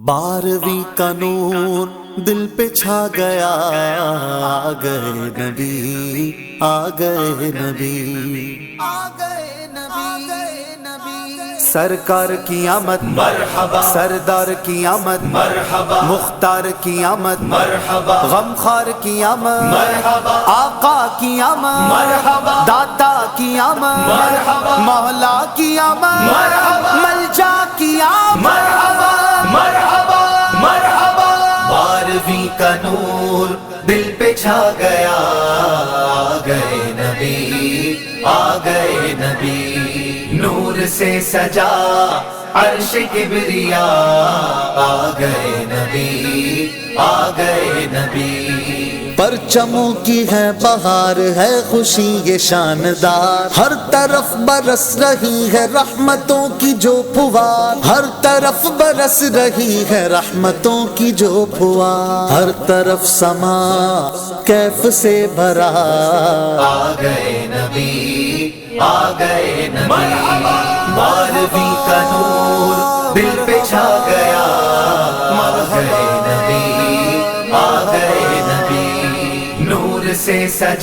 12ویں کا نور دل پہ چھا گیا، آ گئے نبی، آ گئے نبی، آ گئے نبی، سرکار کی آمد مرحبا، سردار کی آمد مرحبا، مختار کی آمد مرحبا، غمخوار کی آمد مرحبا، آقا کی آمد مرحبا، داتا کی آمد مرحبا، مولا کی آمد مرحبا، ملجا کی آمد مرحبا، مرحبا مرحبا۔ 12ویں کا نور دل پہ چھا گیا، آ گئے نبی، آ گئے نبی، نور سے سجا عرش کبریا، آ گئے نبی، آ گئے نبی، پرچموں کی ہے بہار، ہے خوشی یہ شاندار، ہر طرف برس رہی ہے رحمتوں کی جو پھوار، ہر طرف برس رہی ہے رحمتوں کی جو پھوار، ہر طرف سما کیف سے بھرا، آ گئے نبی، آ گئے نبی، 12ویں کا نور دل پہ چھا گیا، آ گئے نبی، آ گئے نبی، نور سے سجا